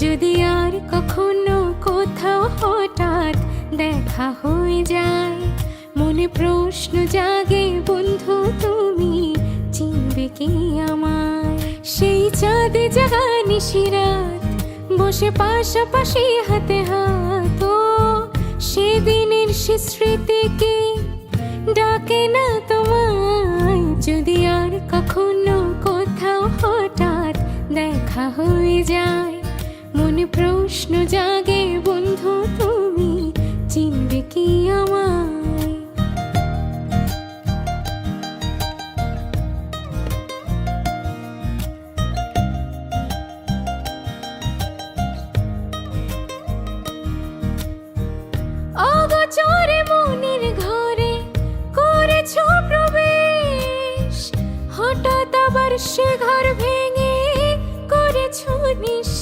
যদি আর কখনো কোথাও হঠাৎ দেখা হয়ে যায়, মনে প্রশ্ন জাগে বন্ধু তুমি চিনবে কি আমায়? সেই চাঁদে জাগা নিশিরাত বসে পাশাপাশি হাতে হাত, ও সেদিনের সে স্মৃতি কি ডাকে না তোমায়? যদি আর কখনো কোথাও হঠাৎ দেখা হয়ে যায়, মনে প্রশ্ন জাগে বন্ধু তুমি চিনবে কি আমায়? অগোচরে মনের ঘরে করেছো প্রবেশ, হঠাৎ আবার সে ঘর ভেঙে করেছো নিঃশেষ।